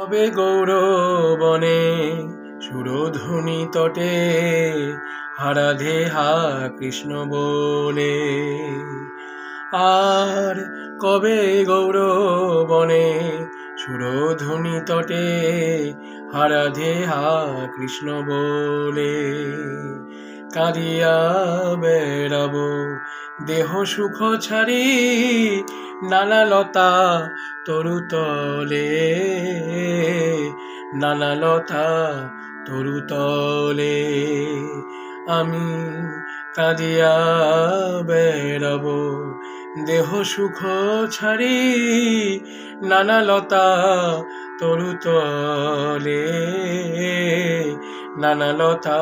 কবে গৌরবনে সুরধুনি তটে হারাধে হা কৃষ্ণ বলে। আর কবে গৌরবনে সুরধুনি তটে হারাধে হা কৃষ্ণ বলে। কাঁদিয়া বেড়াবো দেহ সুখ ছাড়ি নানা লতা তরু তলে, নানা লতা তরু তলে। আমি কাঁদিয়া বেড়াবো দেহ সুখ ছাড়ি নানা লতা তরু তলে, নানা লতা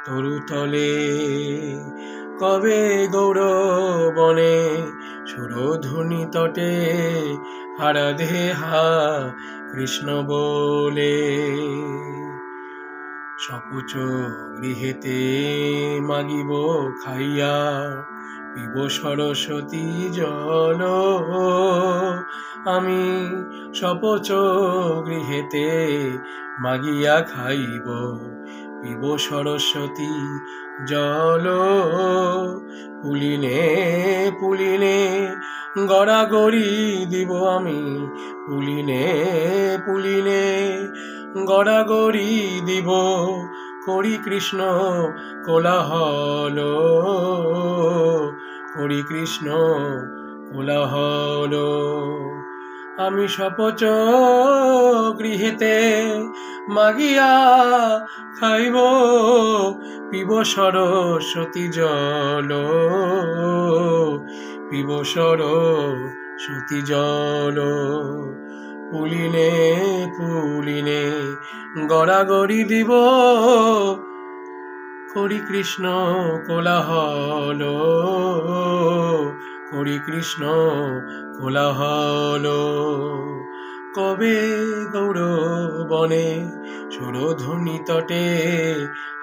তরু তলে। কবে গৌরবনে সুরধুনি তটে হারাধে হা কৃষ্ণ বলে। সপুচ গৃহেতে মাগিব খাইয়া পিব সরস্বতী জল। আমি সপচ গৃহেতে মাগিয়া খাইব পিব সরস্বতী জল। পুলিনে পুলিনে গড়াগড়ি দিব আমি, পুলিনে পুলিনে গড়াগড়ি দিব করি কৃষ্ণ কোলাহল, করি কৃষ্ণ কোলাহল। আমি সপচ গৃহেতে মাগিয়া খাইব পিব সরস্বতী জল, পিব সরস্বতী জল। পুলিনে পুলিনে গড়াগড়ি দিব করি কৃষ্ণ কোলাহল, করি কৃষ্ণ কোলাহল। কবে গৌরবনে সুরধুনি তটে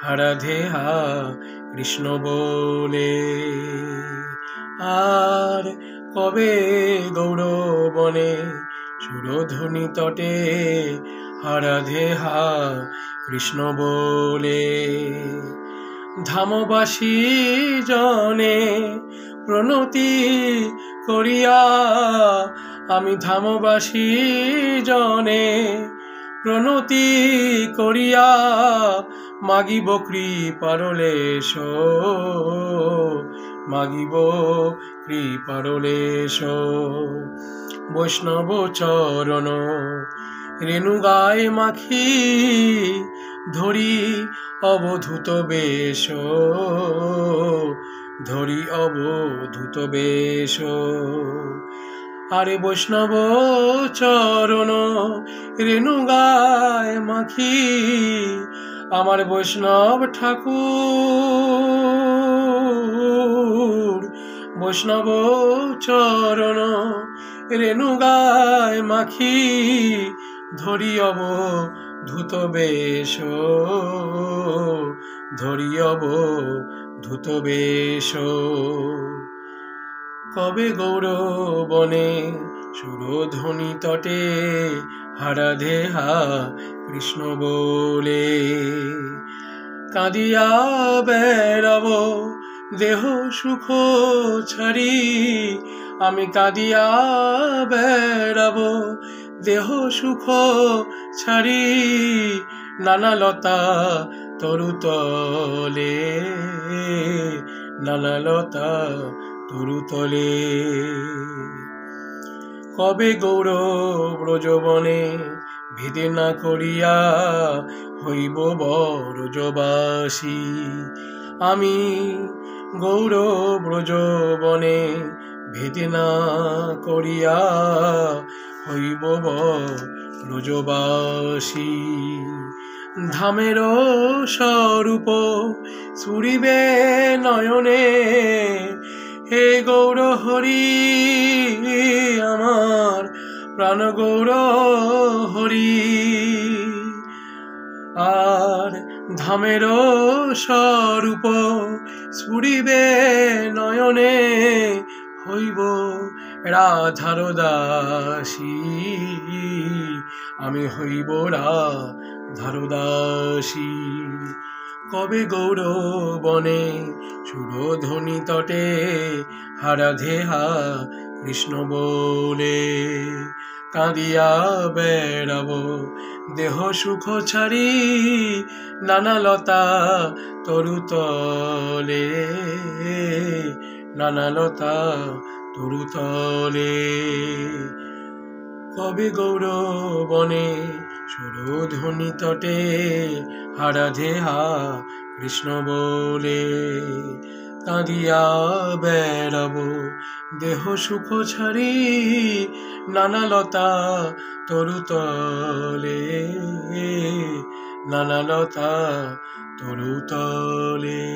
হারাধে হা কৃষ্ণ বলে। আর কবে গৌরবনে সুরধুনি তটে হারাধে হা কৃষ্ণ বলে। ধামবাসী জনে প্রণতি করিয়া, আমি ধামবাসী জনে প্রণতি করিয়া মাগিব কৃপার লেশ, মাগিব কৃপার লেশ। বৈষ্ণব চরণ রেণুগায় মাখি ধরি অবধূত বেশ, ধরি অবধূত বেশ। আরে বৈষ্ণব চরণ রেণুগায় মাখি আমার বৈষ্ণব ঠাকুর, বৈষ্ণব চরণ রেণুগায় মাখি ধরি অবধূত বেশ, ধরি অবধূত বেশ। কবে গৌরবনে সুরধুনি তটে হারাধে হা কৃষ্ণ বলে। কাঁদিয়া বেড়াবো দেহ সুখ ছাড়ি, আমি কাঁদিয়া বেড়াবো দেহ সুখ ছাড়ি নানা লতা তরু তলে, নানা লতা তরু তলে। কবে গৌরব ব্রজবনে ভেদে না করিয়া হইব ব্রজবাসী। আমি গৌরব ব্রজবনে ভেদে না করিয়া হইব ব্রজবাসী। ধামের স্বরূপ সুরিবে নয়নে, হে গৌর হরি আমার প্রাণ গৌর হরি। আর ধামের স্বরূপ স্ফুরিবে নয়নে, হইব রাধার দাসী, আমি হইব রাধারদাসী। কবে গৌরবনে সুরধ্বনি তটে হারাধে হা কৃষ্ণ বলে কাঁদিয়া বেড়াবো দেহ সুখ ছাড়ি নানা লতা তরুতলে, নানা লতা তরুতলে। কবে গৌরবনে সুরধ্বনি তটে হারাধে হা কৃষ্ণ বলে কাঁদিয়া বেড়াবো দেহ সুখ ছাড়ি নানা লতা তরুতলে, নানা লতা তরুতলে।